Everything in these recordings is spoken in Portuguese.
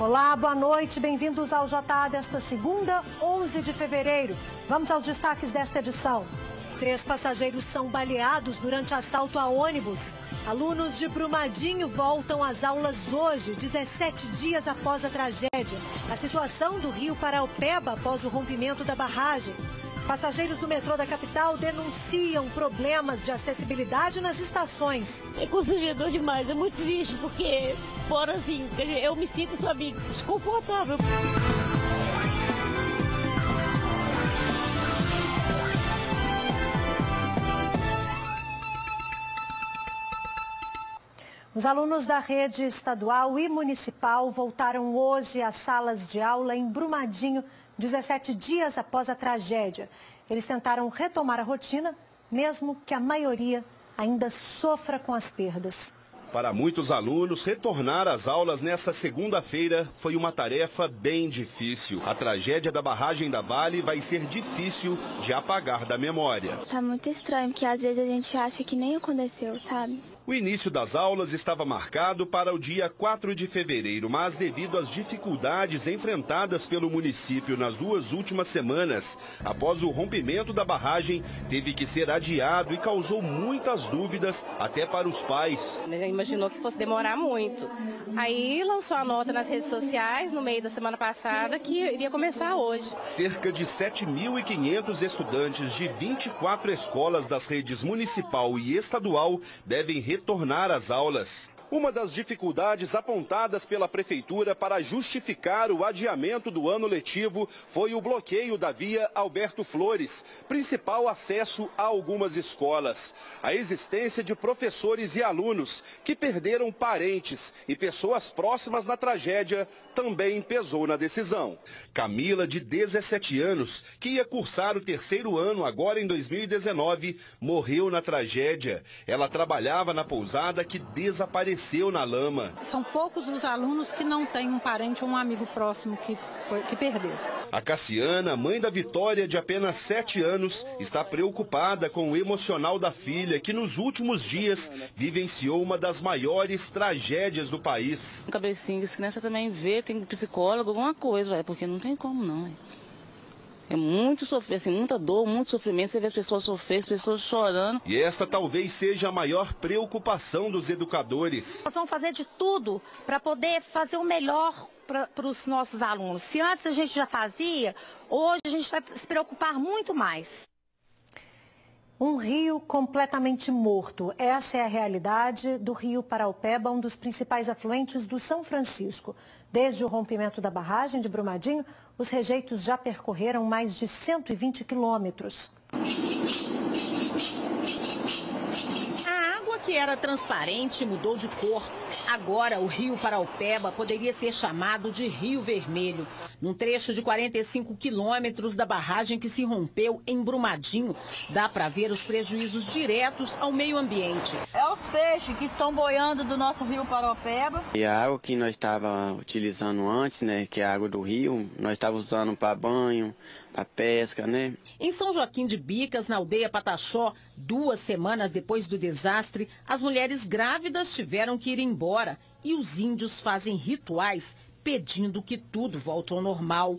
Olá, boa noite, bem-vindos ao JA desta segunda, 11 de fevereiro. Vamos aos destaques desta edição. 3 passageiros são baleados durante assalto a ônibus. Alunos de Brumadinho voltam às aulas hoje, 17 dias após a tragédia. A situação do Rio Paraopeba após o rompimento da barragem. Passageiros do metrô da capital denunciam problemas de acessibilidade nas estações. É constrangedor demais, é muito triste, porque fora assim, eu me sinto, sabe, desconfortável. Os alunos da rede estadual e municipal voltaram hoje às salas de aula em Brumadinho, 17 dias após a tragédia. Eles tentaram retomar a rotina, mesmo que a maioria ainda sofra com as perdas. Para muitos alunos, retornar às aulas nessa segunda-feira foi uma tarefa bem difícil. A tragédia da barragem da Vale vai ser difícil de apagar da memória. Tá muito estranho, porque às vezes a gente acha que nem aconteceu, sabe? O início das aulas estava marcado para o dia 4 de fevereiro, mas devido às dificuldades enfrentadas pelo município nas 2 últimas semanas, após o rompimento da barragem, teve que ser adiado e causou muitas dúvidas até para os pais. Ele imaginou que fosse demorar muito. Aí lançou a nota nas redes sociais no meio da semana passada que iria começar hoje. Cerca de 7.500 estudantes de 24 escolas das redes municipal e estadual devem retornar às aulas. Uma das dificuldades apontadas pela prefeitura para justificar o adiamento do ano letivo foi o bloqueio da via Alberto Flores, principal acesso a algumas escolas. A existência de professores e alunos que perderam parentes e pessoas próximas na tragédia também pesou na decisão. Camila, de 17 anos, que ia cursar o 3º ano agora em 2019, morreu na tragédia. Ela trabalhava na pousada que desapareceu na lama. São poucos os alunos que não têm um parente ou um amigo próximo que perdeu. A Cassiana, mãe da Vitória, de apenas 7 anos, está preocupada com o emocional da filha, que nos últimos dias vivenciou uma das maiores tragédias do país. Cabecinha, as crianças também vê, tem psicólogo, alguma coisa, porque não tem como não. É muito sofrer, assim, muita dor, muito sofrimento. Você vê as pessoas sofrendo, as pessoas chorando. E esta talvez seja a maior preocupação dos educadores. Nós vamos fazer de tudo para poder fazer o melhor para os nossos alunos. Se antes a gente já fazia, hoje a gente vai se preocupar muito mais. Um rio completamente morto. Essa é a realidade do Rio Paraopeba, um dos principais afluentes do São Francisco. Desde o rompimento da barragem de Brumadinho, os rejeitos já percorreram mais de 120 quilômetros. A água que era transparente mudou de cor. Agora o Rio Paraopeba poderia ser chamado de Rio Vermelho. Num trecho de 45 quilômetros da barragem que se rompeu em Brumadinho, dá para ver os prejuízos diretos ao meio ambiente. É os peixes que estão boiando do nosso Rio Paraopeba. E a água que nós estávamos utilizando antes, né, que é a água do rio, nós estávamos usando para banho, para pesca, né? Em São Joaquim de Bicas, na aldeia Pataxó, 2 semanas depois do desastre, as mulheres grávidas tiveram que ir embora e os índios fazem rituais pedindo que tudo volte ao normal.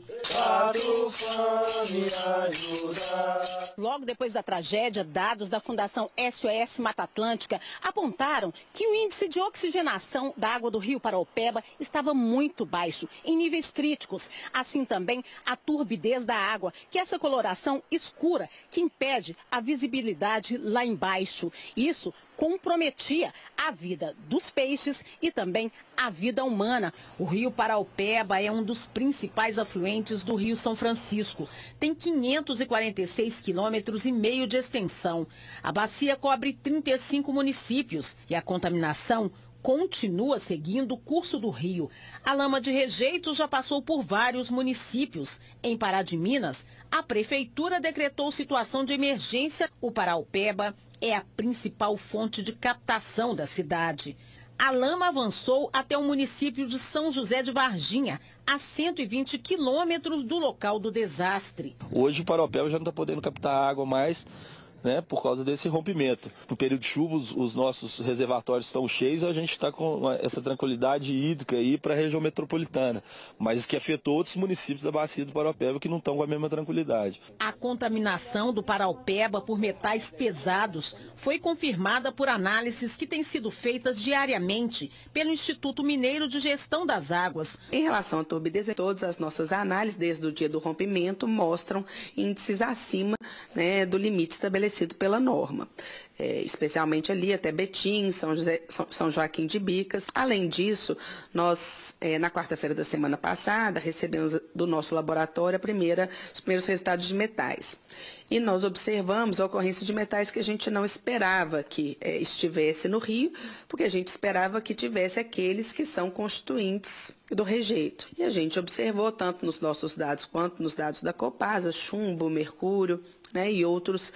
Logo depois da tragédia, dados da Fundação SOS Mata Atlântica apontaram que o índice de oxigenação da água do Rio Paraopeba estava muito baixo, em níveis críticos. Assim também a turbidez da água, que é essa coloração escura que impede a visibilidade lá embaixo. Isso comprometia a vida dos peixes e também a vida humana. O Rio Paraopeba é um dos principais afluentes do Rio São Francisco. Tem 546,5 quilômetros de extensão. A bacia cobre 35 municípios e a contaminação continua seguindo o curso do rio. A lama de rejeitos já passou por vários municípios. Em Pará de Minas, a prefeitura decretou situação de emergência. O Paraopeba é a principal fonte de captação da cidade. A lama avançou até o município de São José de Varginha, a 120 quilômetros do local do desastre. Hoje o Paraopeba já não está podendo captar água mais, né, por causa desse rompimento. No período de chuva, os nossos reservatórios estão cheios, a gente está com essa tranquilidade hídrica aí para a região metropolitana, mas que afetou outros municípios da bacia do Paraopeba que não estão com a mesma tranquilidade. A contaminação do Paraopeba por metais pesados foi confirmada por análises que têm sido feitas diariamente pelo Instituto Mineiro de Gestão das Águas. Em relação à turbidez, todas as nossas análises desde o dia do rompimento mostram índices acima, né, do limite estabelecido pela norma, especialmente ali até Betim, São Joaquim de Bicas. Além disso, nós, na quarta-feira da semana passada, recebemos do nosso laboratório os primeiros resultados de metais. E nós observamos a ocorrência de metais que a gente não esperava que estivesse no rio, porque a gente esperava que tivesse aqueles que são constituintes do rejeito. E a gente observou, tanto nos nossos dados quanto nos dados da Copasa, chumbo, mercúrio, né, e outros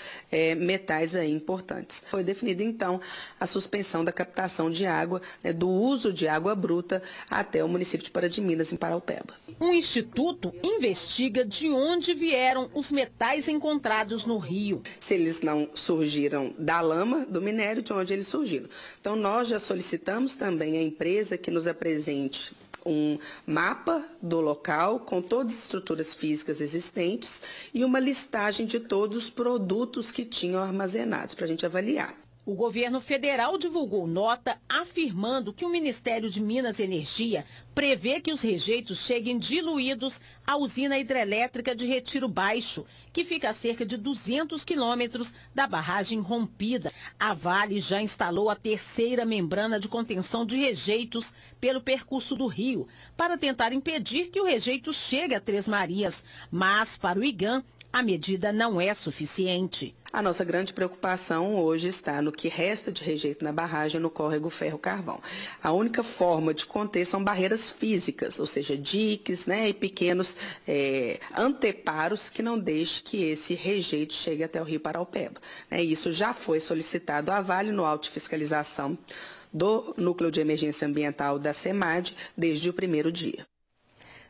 metais aí importantes. Foi definida, então, a suspensão da captação de água, né, do uso de água bruta até o município de Pará de Minas, em Paraopeba. Um instituto investiga de onde vieram os metais encontrados no rio. Se eles não surgiram da lama do minério, de onde eles surgiram. Então, nós já solicitamos também à empresa que nos apresente um mapa do local com todas as estruturas físicas existentes e uma listagem de todos os produtos que tinham armazenados para a gente avaliar. O governo federal divulgou nota afirmando que o Ministério de Minas e Energia prevê que os rejeitos cheguem diluídos à usina hidrelétrica de Retiro Baixo, que fica a cerca de 200 quilômetros da barragem rompida. A Vale já instalou a terceira membrana de contenção de rejeitos pelo percurso do rio, para tentar impedir que o rejeito chegue a Três Marias. Mas, para o IGAM, a medida não é suficiente. A nossa grande preocupação hoje está no que resta de rejeito na barragem no córrego Ferro-Carvão. A única forma de conter são barreiras físicas, ou seja, diques, né, e pequenos anteparos que não deixem que esse rejeito chegue até o rio Paraopeba. Isso já foi solicitado à Vale no auto de fiscalização do Núcleo de Emergência Ambiental da SEMAD desde o primeiro dia.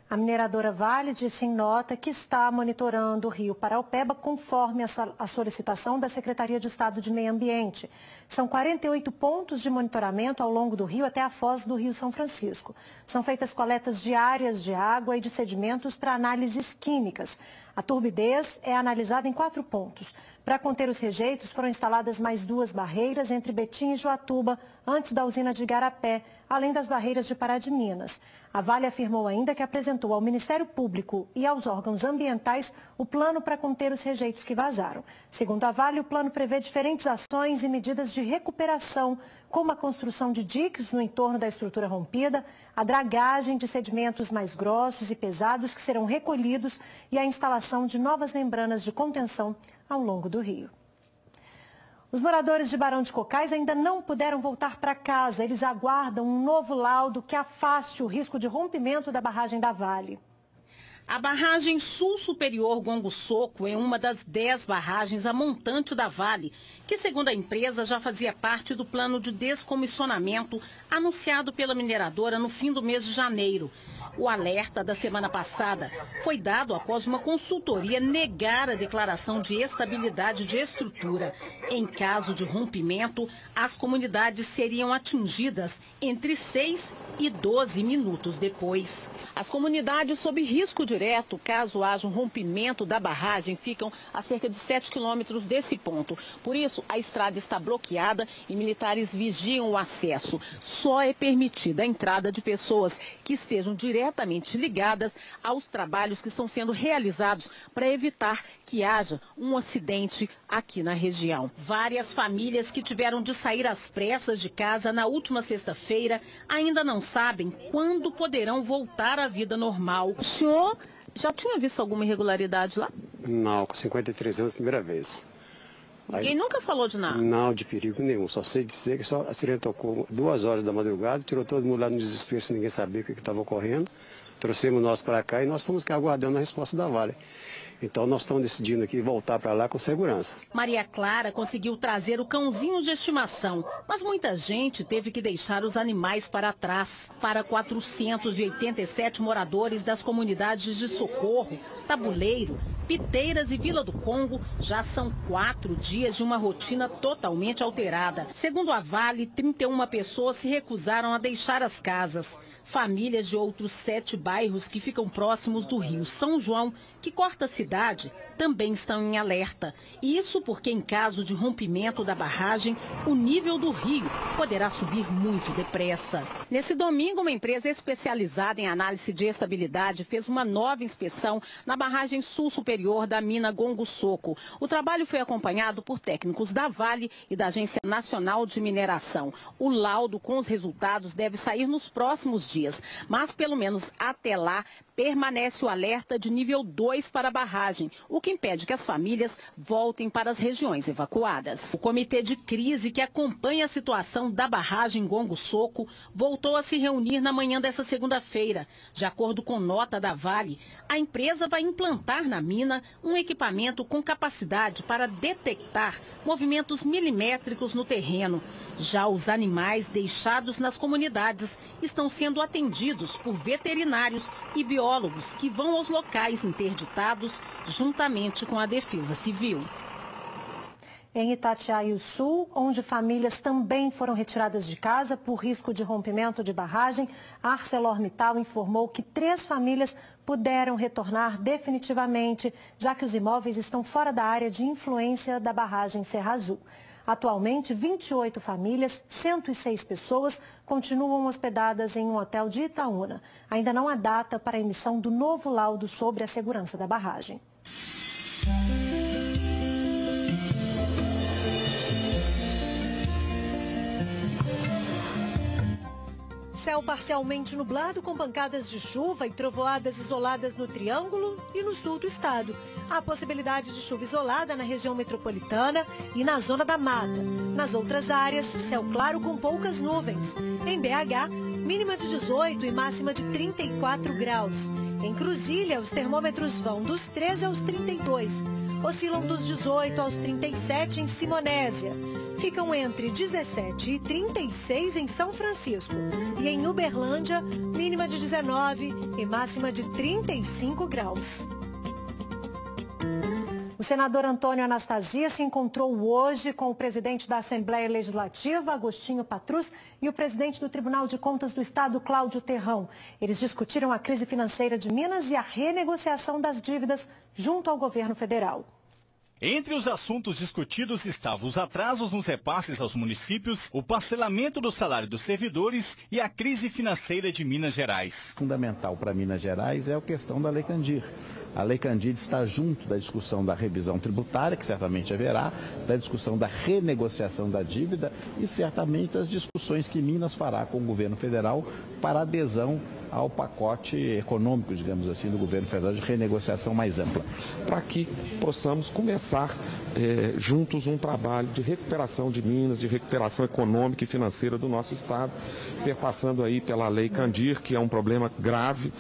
A mineradora Vale disse em nota que está monitorando o rio Paraopeba conforme a solicitação da Secretaria de Estado de Meio Ambiente. São 48 pontos de monitoramento ao longo do rio até a foz do Rio São Francisco. São feitas coletas diárias de água e de sedimentos para análises químicas. A turbidez é analisada em 4 pontos. Para conter os rejeitos, foram instaladas mais 2 barreiras entre Betim e Joatuba, antes da usina de Igarapé, além das barreiras de Pará de Minas. A Vale afirmou ainda que apresentou ao Ministério Público e aos órgãos ambientais o plano para conter os rejeitos que vazaram. Segundo a Vale, o plano prevê diferentes ações e medidas de recuperação, como a construção de diques no entorno da estrutura rompida, a dragagem de sedimentos mais grossos e pesados que serão recolhidos e a instalação de novas membranas de contenção ao longo do rio. Os moradores de Barão de Cocais ainda não puderam voltar para casa. Eles aguardam um novo laudo que afaste o risco de rompimento da barragem da Vale. A barragem Sul Superior Gongo Soco é uma das 10 barragens a montante da Vale, que, segundo a empresa, já fazia parte do plano de descomissionamento anunciado pela mineradora no fim do mês de janeiro. O alerta da semana passada foi dado após uma consultoria negar a declaração de estabilidade de estrutura. Em caso de rompimento, as comunidades seriam atingidas entre 6 e 12 minutos depois. As comunidades sob risco direto, caso haja um rompimento da barragem, ficam a cerca de 7 quilômetros desse ponto. Por isso, a estrada está bloqueada e militares vigiam o acesso. Só é permitida a entrada de pessoas que estejam diretamente ligadas aos trabalhos que estão sendo realizados para evitar que haja um acidente aqui na região. Várias famílias que tiveram de sair às pressas de casa na última sexta-feira ainda não sabem quando poderão voltar à vida normal. O senhor já tinha visto alguma irregularidade lá? Não, com 53 anos, primeira vez. Ninguém nunca falou de nada? Não, de perigo nenhum. Só sei dizer que só a sirene tocou 2 horas da madrugada, tirou todo mundo lá no desespero sem ninguém saber o que estava ocorrendo. Trouxemos nós para cá e nós estamos aqui aguardando a resposta da Vale. Então nós estamos decidindo aqui voltar para lá com segurança. Maria Clara conseguiu trazer o cãozinho de estimação, mas muita gente teve que deixar os animais para trás. Para 487 moradores das comunidades de Socorro, Tabuleiro, Piteiras e Vila do Congo já são 4 dias de uma rotina totalmente alterada. Segundo a Vale, 31 pessoas se recusaram a deixar as casas. Famílias de outros 7 bairros que ficam próximos do rio São João, que corta a cidade, também estão em alerta. Isso porque, em caso de rompimento da barragem, o nível do rio poderá subir muito depressa. Nesse domingo, uma empresa especializada em análise de estabilidade fez uma nova inspeção na barragem sul superior da mina Gongo Soco. O trabalho foi acompanhado por técnicos da Vale e da Agência Nacional de Mineração. O laudo com os resultados deve sair nos próximos dias, mas pelo menos até lá permanece o alerta de nível 2 para a barragem, o que impede que as famílias voltem para as regiões evacuadas. O comitê de crise que acompanha a situação da barragem Gongo Soco voltou a se reunir na manhã dessa segunda-feira. De acordo com nota da Vale, a empresa vai implantar na mina um equipamento com capacidade para detectar movimentos milimétricos no terreno. Já os animais deixados nas comunidades estão sendo atendidos por veterinários e biólogos que vão aos locais interditados juntamente com a Defesa Civil. Em Itatiaia-Sul, onde famílias também foram retiradas de casa por risco de rompimento de barragem, a ArcelorMittal informou que 3 famílias puderam retornar definitivamente, já que os imóveis estão fora da área de influência da barragem Serra Azul. Atualmente, 28 famílias, 106 pessoas, continuam hospedadas em um hotel de Itaúna. Ainda não há data para a emissão do novo laudo sobre a segurança da barragem. Céu parcialmente nublado com pancadas de chuva e trovoadas isoladas no Triângulo e no sul do estado. Há possibilidade de chuva isolada na região metropolitana e na zona da mata. Nas outras áreas, céu claro com poucas nuvens. Em BH, mínima de 18 e máxima de 34 graus. Em Cruzília, os termômetros vão dos 13 aos 32. Oscilam dos 18 aos 37 em Simonésia. Ficam entre 17 e 36 em São Francisco. E em Uberlândia, mínima de 19 e máxima de 35 graus. O senador Antônio Anastasia se encontrou hoje com o presidente da Assembleia Legislativa, Agostinho Patrus, e o presidente do Tribunal de Contas do Estado, Cláudio Terrão. Eles discutiram a crise financeira de Minas e a renegociação das dívidas junto ao governo federal. Entre os assuntos discutidos estavam os atrasos nos repasses aos municípios, o parcelamento do salário dos servidores e a crise financeira de Minas Gerais. Fundamental para Minas Gerais é a questão da Lei Candir. A Lei Candir está junto da discussão da revisão tributária, que certamente haverá, da discussão da renegociação da dívida e certamente as discussões que Minas fará com o governo federal para adesão ao pacote econômico, digamos assim, do governo federal de renegociação mais ampla. Para que possamos começar juntos um trabalho de recuperação de Minas, de recuperação econômica e financeira do nosso Estado, perpassando aí pela Lei Candir, que é um problema grave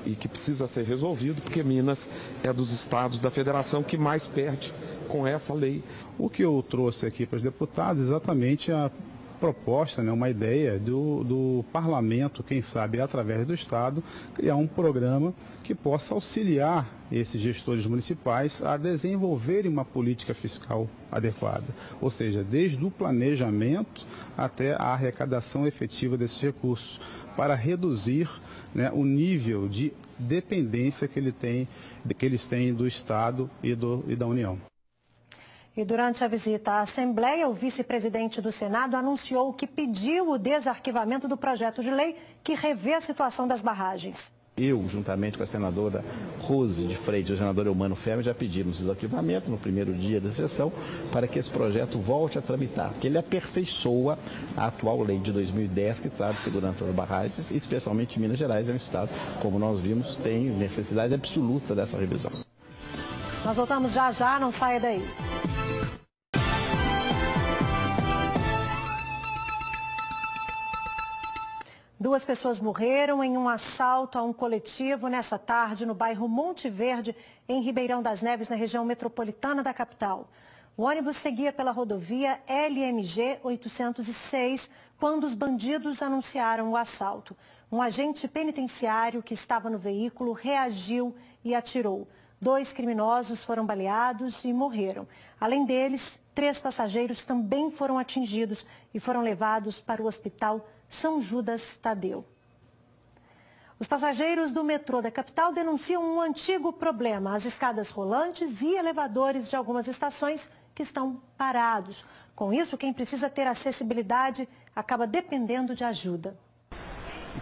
e que precisa ser resolvido, porque Minas é dos estados da federação que mais perde com essa lei. O que eu trouxe aqui para os deputados é exatamente a proposta, uma ideia do parlamento, quem sabe através do Estado, criar um programa que possa auxiliar esses gestores municipais a desenvolverem uma política fiscal adequada. Ou seja, desde o planejamento até a arrecadação efetiva desses recursos, para reduzir o nível de dependência que eles têm do Estado e da União. E durante a visita à Assembleia, o vice-presidente do Senado anunciou que pediu o desarquivamento do projeto de lei que revê a situação das barragens. Eu, juntamente com a senadora Rose de Freitas e o senador Eumano Fermi, já pedimos desarquivamento no primeiro dia da sessão para que esse projeto volte a tramitar, porque ele aperfeiçoa a atual lei de 2010 que trata de segurança das barragens, e especialmente Minas Gerais é um estado, como nós vimos, tem necessidade absoluta dessa revisão. Nós voltamos já, não saia daí. Duas pessoas morreram em um assalto a um coletivo nessa tarde no bairro Monte Verde, em Ribeirão das Neves, na região metropolitana da capital. O ônibus seguia pela rodovia LMG 806 quando os bandidos anunciaram o assalto. Um agente penitenciário que estava no veículo reagiu e atirou. 2 criminosos foram baleados e morreram. Além deles, 3 passageiros também foram atingidos e foram levados para o Hospital São Judas Tadeu. Os passageiros do metrô da capital denunciam um antigo problema: as escadas rolantes e elevadores de algumas estações que estão parados. Com isso, quem precisa ter acessibilidade acaba dependendo de ajuda.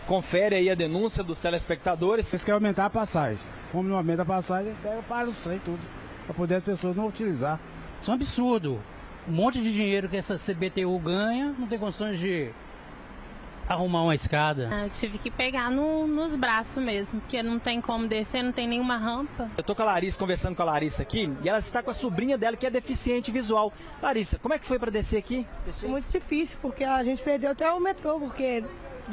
Confere aí a denúncia dos telespectadores. Vocês querem aumentar a passagem. Como não aumenta a passagem, pega para os trem tudo, para poder as pessoas não utilizar. Isso é um absurdo. Um monte de dinheiro que essa CBTU ganha, não tem condições de arrumar uma escada. Eu tive que pegar nos braços mesmo, porque não tem como descer, não tem nenhuma rampa. Eu tô com a Larissa, conversando com a Larissa aqui, e ela está com a sobrinha dela que é deficiente visual. Larissa, como é que foi para descer aqui? Muito difícil, porque a gente perdeu até o metrô, porque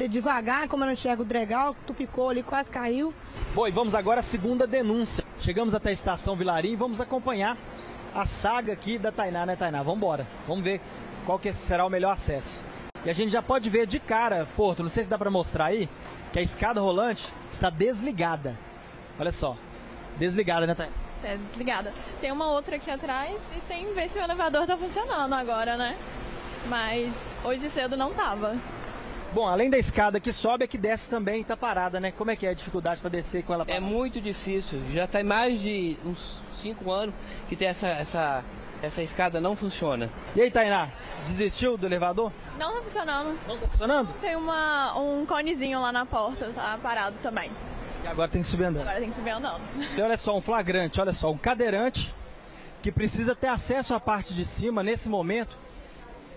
devagar, como eu não enxergo o Dregal, tu picou ali, quase caiu. Bom, e vamos agora à segunda denúncia. Chegamos até a estação Vilarim e vamos acompanhar a saga aqui da Tainá, né, Tainá? Vamos embora, vamos ver qual que será o melhor acesso. E a gente já pode ver de cara, Porto, não sei se dá para mostrar aí, que a escada rolante está desligada. Olha só, desligada, né, Tainá? É, desligada. Tem uma outra aqui atrás e tem ver se o elevador tá funcionando agora, né? Mas hoje cedo não tava. Bom, além da escada que sobe, a que desce também está parada, né? Como é que é a dificuldade para descer com ela parada? É muito difícil. Já tem mais de uns 5 anos que tem essa escada não funciona. E aí, Tainá, desistiu do elevador? Não tá funcionando. Não tá funcionando? Tem um conezinho lá na porta, tá parado também. E agora tem que subir andando? Agora tem que subir andando. E olha só, um flagrante, olha só, um cadeirante que precisa ter acesso à parte de cima nesse momento.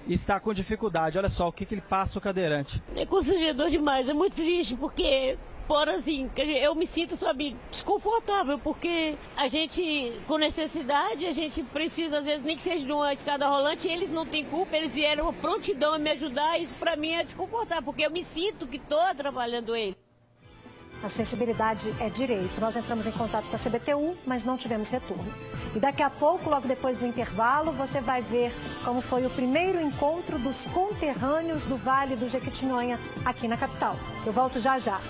Está com dificuldade. Olha só o que ele passa o cadeirante. É constrangedor demais, é muito triste, porque, por assim, eu me sinto, sabe, desconfortável, porque a gente, com necessidade, a gente precisa, às vezes, nem que seja de uma escada rolante, eles não têm culpa, eles vieram a prontidão a me ajudar, isso pra mim é desconfortável, porque eu me sinto que estou atrapalhando ele. Acessibilidade é direito. Nós entramos em contato com a CBTU, mas não tivemos retorno. E daqui a pouco, logo depois do intervalo, você vai ver como foi o primeiro encontro dos conterrâneos do Vale do Jequitinhonha aqui na capital. Eu volto já já.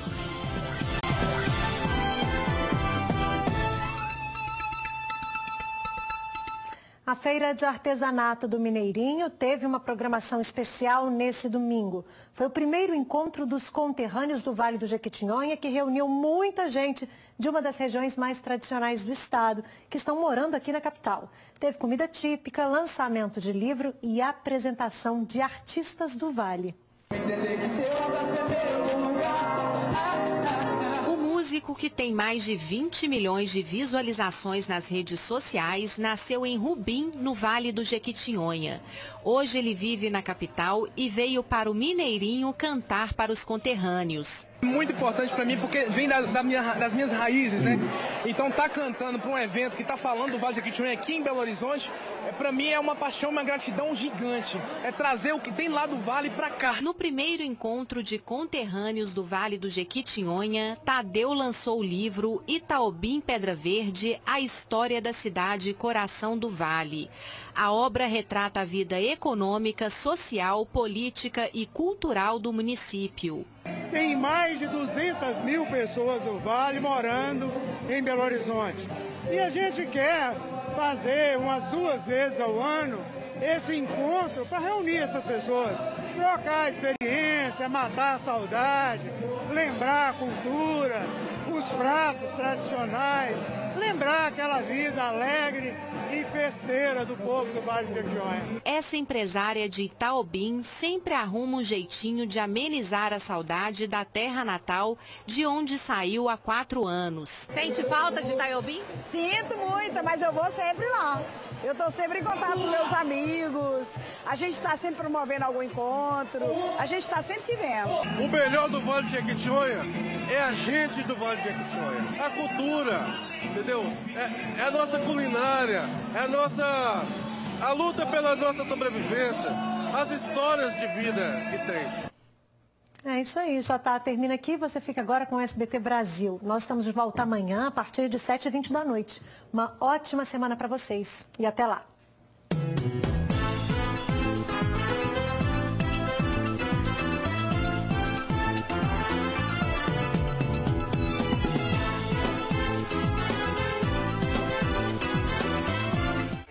A Feira de Artesanato do Mineirinho teve uma programação especial nesse domingo. Foi o primeiro encontro dos conterrâneos do Vale do Jequitinhonha, que reuniu muita gente de uma das regiões mais tradicionais do estado, que estão morando aqui na capital. Teve comida típica, lançamento de livro e apresentação de artistas do Vale. O músico, que tem mais de 20 milhões de visualizações nas redes sociais, nasceu em Rubim, no Vale do Jequitinhonha. Hoje ele vive na capital e veio para o Mineirinho cantar para os conterrâneos. Muito importante para mim porque vem das minhas raízes, né? Então tá cantando para um evento que tá falando do Vale do Jequitinhonha aqui em Belo Horizonte, para mim é uma paixão, uma gratidão gigante. É trazer o que tem lá do Vale para cá. No primeiro encontro de conterrâneos do Vale do Jequitinhonha, Tadeu lançou o livro Itaobim Pedra Verde, a história da cidade Coração do Vale. A obra retrata a vida econômica, social, política e cultural do município. Tem mais de 200 mil pessoas do Vale morando em Belo Horizonte. E a gente quer fazer umas 2 vezes ao ano esse encontro para reunir essas pessoas, trocar a experiência, matar a saudade, lembrar a cultura, os pratos tradicionais, lembrar aquela vida alegre e festeira do povo do Vale do Jequitinhonha. Essa empresária de Itaobim sempre arruma um jeitinho de amenizar a saudade da terra natal, de onde saiu há 4 anos. Sente falta de Itaobim? Sinto muito, mas eu vou sempre lá. Eu estou sempre em contato com meus amigos, a gente está sempre promovendo algum encontro, a gente está sempre se vendo. O melhor do Vale do Jequitinhonha é a gente do Vale do Jequitinhonha, a cultura, entendeu? É a nossa culinária, é a luta pela nossa sobrevivência, as histórias de vida que tem. É isso aí, Jota, termina aqui, você fica agora com o SBT Brasil. Nós estamos de volta amanhã, a partir de 7h20 da noite. Uma ótima semana para vocês e até lá.